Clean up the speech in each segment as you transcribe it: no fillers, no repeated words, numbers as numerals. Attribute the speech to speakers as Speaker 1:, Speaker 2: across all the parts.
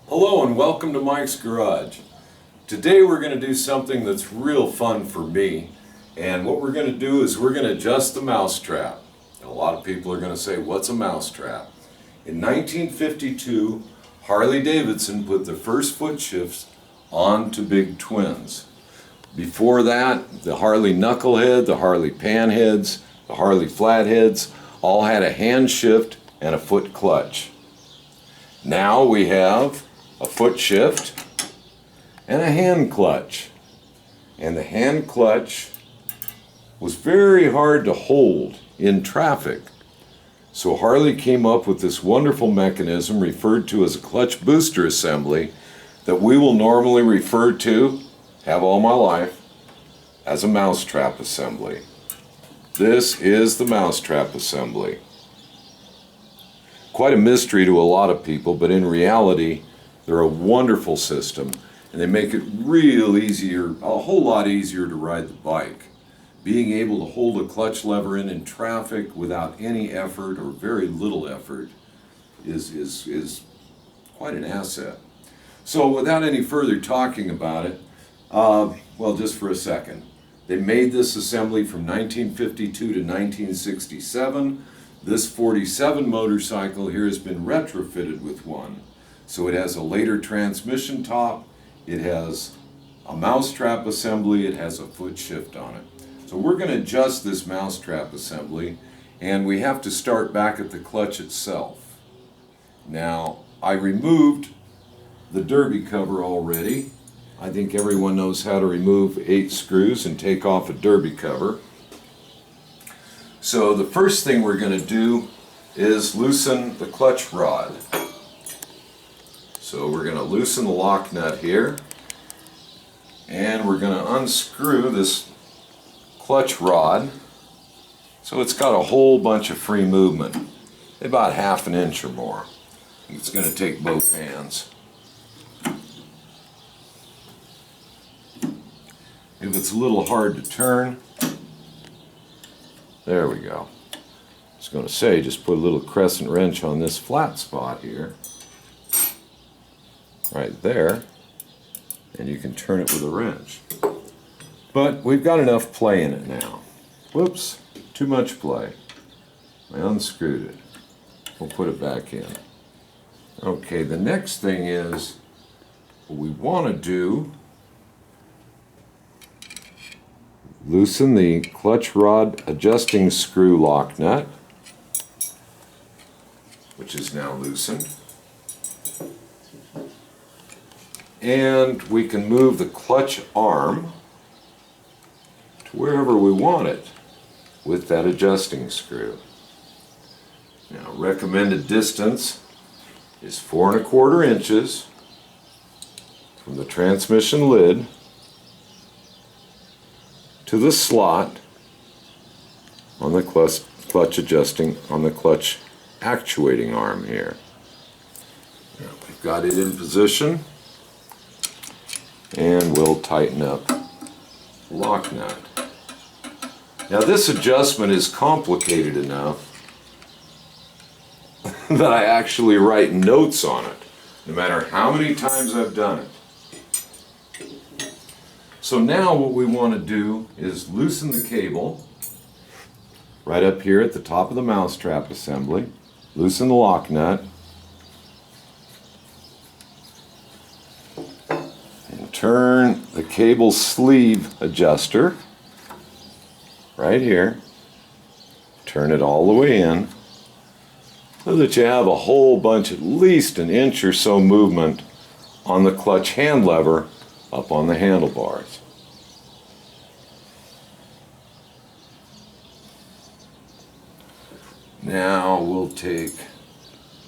Speaker 1: Hello and welcome to Mike's Garage. Today we're going to do something that's real fun for me, and what we're going to do is we're going to adjust the mousetrap. A lot of people are going to say, what's a mousetrap? In 1952, Harley Davidson put the first foot shifts onto big twins. Before that, the Harley Knucklehead, the Harley Panheads, the Harley Flatheads all had a hand shift and a foot clutch. Now we have a foot shift and a hand clutch. And the hand clutch was very hard to hold in traffic. So Harley came up with this wonderful mechanism referred to as a clutch booster assembly that we will normally refer to, have all my life, as a mousetrap assembly. This is the mousetrap assembly. Quite a mystery to a lot of people, but in reality, they're a wonderful system, and they make it real easier, a whole lot easier to ride the bike. Being able to hold a clutch lever in traffic without any effort or very little effort is quite an asset. So without any further talking about it, well, just for a second. They made this assembly from 1952 to 1967. This 47 motorcycle here has been retrofitted with one. So it has a later transmission top, it has a mousetrap assembly, it has a foot shift on it. So we're going to adjust this mousetrap assembly, and we have to start back at the clutch itself. Now, I removed the derby cover already. I think everyone knows how to remove 8 screws and take off a derby cover. So the first thing we're going to do is loosen the clutch rod. So we're going to loosen the lock nut here, and we're going to unscrew this clutch rod so it's got a whole bunch of free movement, about ½ an inch or more. It's going to take both hands. If it's a little hard to turn, there we go. I was going to say, just put a little crescent wrench on this flat spot here, right there, and you can turn it with a wrench. But we've got enough play in it now. Whoops, too much play. I unscrewed it. We'll put it back in. Okay, the next thing is, what we want to do, loosen the clutch rod adjusting screw lock nut, which is now loosened. And we can move the clutch arm to wherever we want it with that adjusting screw. Now, recommended distance is 4¼ inches from the transmission lid to the slot on the clutch adjusting, on the clutch actuating arm here. Now, we've got it in position, and we'll tighten up the lock nut. Now this adjustment is complicated enough that I actually write notes on it, no matter how many times I've done it. So now what we want to do is loosen the cable right up here at the top of the mousetrap assembly, loosen the lock nut, and turn the cable sleeve adjuster right here, turn it all the way in so that you have a whole bunch, at least an inch or so movement on the clutch hand lever up on the handlebars. Now we'll take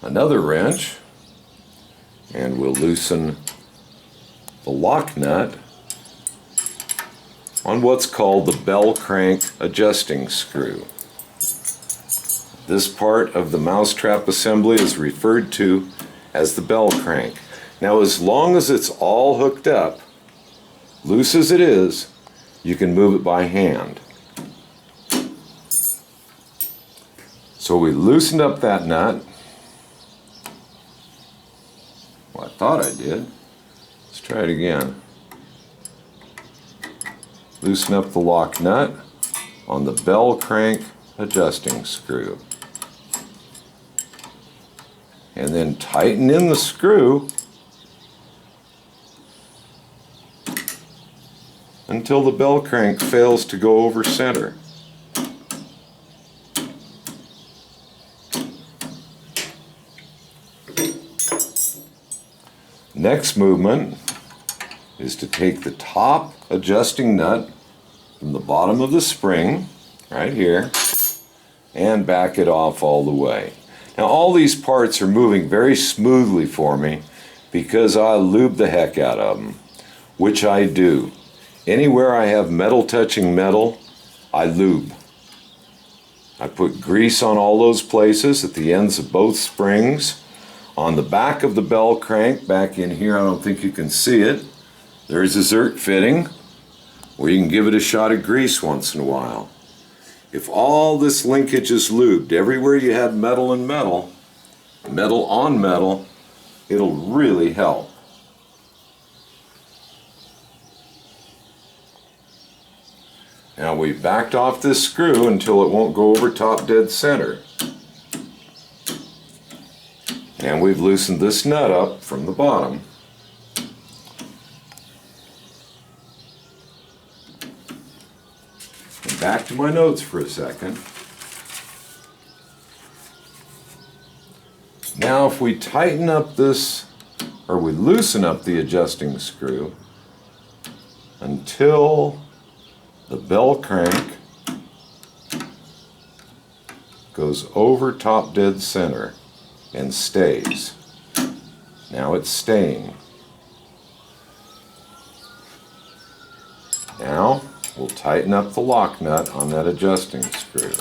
Speaker 1: another wrench and we'll loosen the lock nut on what's called the bell crank adjusting screw. This part of the mousetrap assembly is referred to as the bell crank. Now, as long as it's all hooked up, loose as it is, you can move it by hand. So we loosened up that nut, Well, I thought I did. Let's try it again. Loosen up the lock nut on the bell crank adjusting screw. And then tighten in the screw until the bell crank fails to go over center. Next movement is to take the top adjusting nut from the bottom of the spring, right here, and back it off all the way. Now all these parts are moving very smoothly for me because I lube the heck out of them, which I do. Anywhere I have metal touching metal, I lube. I put grease on all those places at the ends of both springs. On the back of the bell crank, back in here, I don't think you can see it, there's a zerk fitting where you can give it a shot of grease once in a while. If all this linkage is lubed, everywhere you have metal and metal, metal on metal, it'll really help. Now we've backed off this screw until it won't go over top dead center. And we've loosened this nut up from the bottom. And back to my notes for a second. Now if we tighten up this, or we loosen up the adjusting screw until the bell crank goes over top dead center and stays. Now it's staying. Now we'll tighten up the lock nut on that adjusting screw.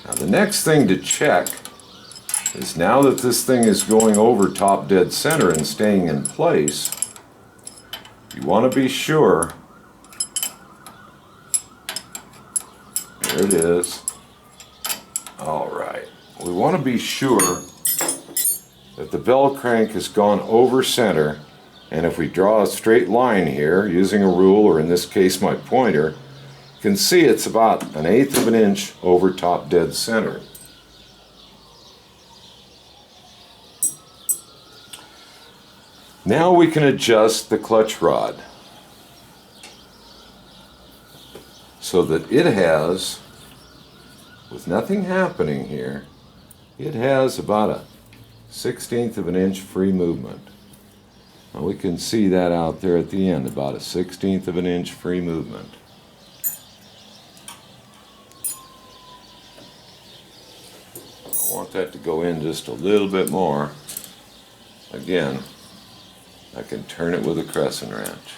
Speaker 1: Now the next thing to check is, now that this thing is going over top dead center and staying in place, you want to be sure, there it is. All right, we want to be sure that the bell crank has gone over center, and if we draw a straight line here using a rule, or in this case my pointer, you can see it's about 1/8 of an inch over top dead center. Now we can adjust the clutch rod so that it has, with nothing happening here, it has about a 1/16 of an inch free movement. Now we can see that out there at the end, about a 1/16 of an inch free movement. I want that to go in just a little bit more. Again, I can turn it with a crescent wrench.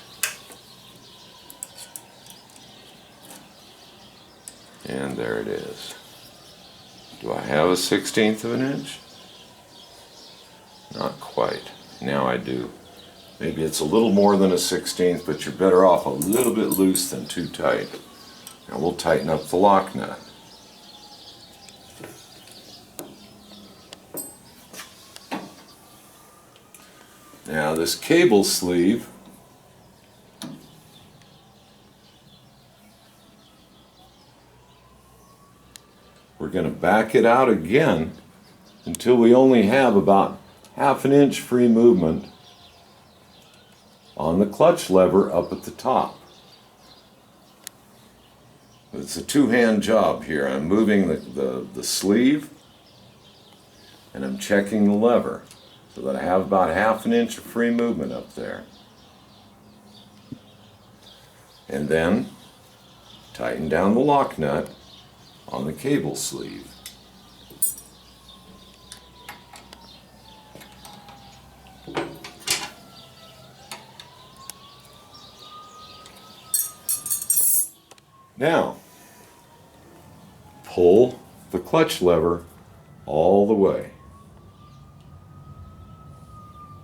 Speaker 1: And there it is. Do I have a 1/16 of an inch? Not quite. Now I do. Maybe it's a little more than a 1/16, but you're better off a little bit loose than too tight. Now we'll tighten up the lock nut. Now this cable sleeve, we're going to back it out again until we only have about 1/2 an inch free movement on the clutch lever up at the top. It's a two-hand job here. I'm moving the sleeve and I'm checking the lever so that I have about 1/2 an inch of free movement up there. And then tighten down the lock nut on the cable sleeve. Now, pull the clutch lever all the way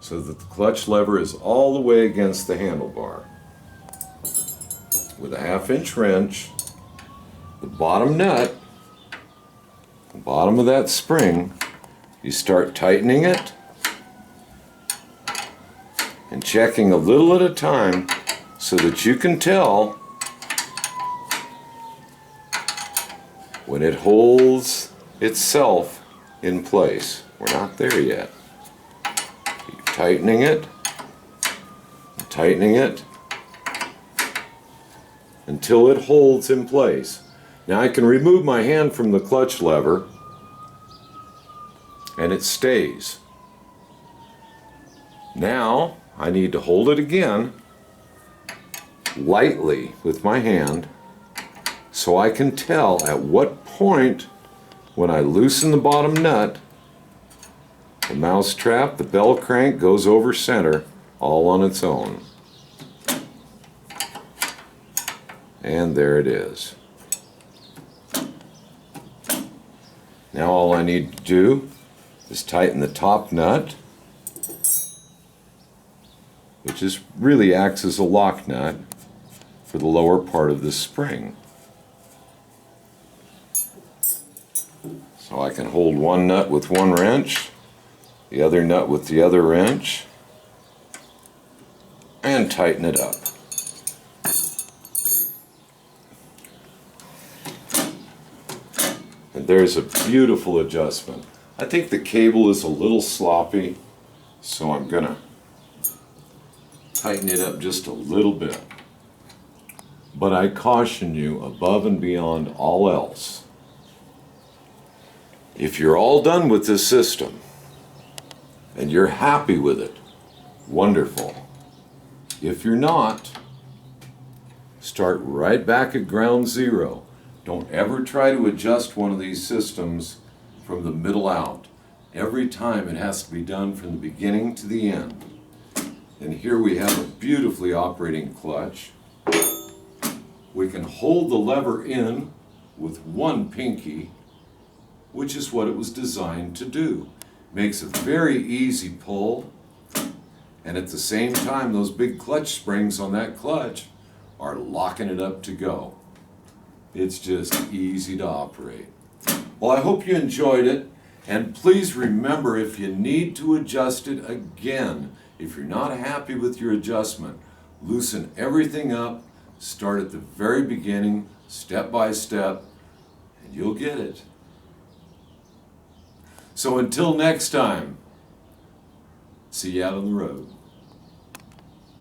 Speaker 1: so that the clutch lever is all the way against the handlebar. With a 1/2 inch wrench, the bottom nut, the bottom of that spring, you start tightening it and checking a little at a time so that you can tell when it holds itself in place. We're not there yet. Keep tightening it, and tightening it until it holds in place. Now I can remove my hand from the clutch lever and it stays. Now I need to hold it again lightly with my hand so I can tell at what point when I loosen the bottom nut, the mousetrap, the bell crank goes over center all on its own. And there it is. Now all I need to do is tighten the top nut, which really acts as a lock nut for the lower part of this spring. So I can hold one nut with one wrench, the other nut with the other wrench, and tighten it up. And there's a beautiful adjustment. I think the cable is a little sloppy, so I'm gonna tighten it up just a little bit. But I caution you, above and beyond all else, if you're all done with this system and you're happy with it, wonderful. If you're not, start right back at ground zero. Don't ever try to adjust one of these systems from the middle out. Every time it has to be done from the beginning to the end. And here we have a beautifully operating clutch. We can hold the lever in with one pinky, which is what it was designed to do. Makes a very easy pull, and at the same time those big clutch springs on that clutch are locking it up to go. It's just easy to operate. Well, I hope you enjoyed it, and please remember, if you need to adjust it again, if you're not happy with your adjustment, loosen everything up, start at the very beginning, step by step, and you'll get it. So until next time, see you out on the road.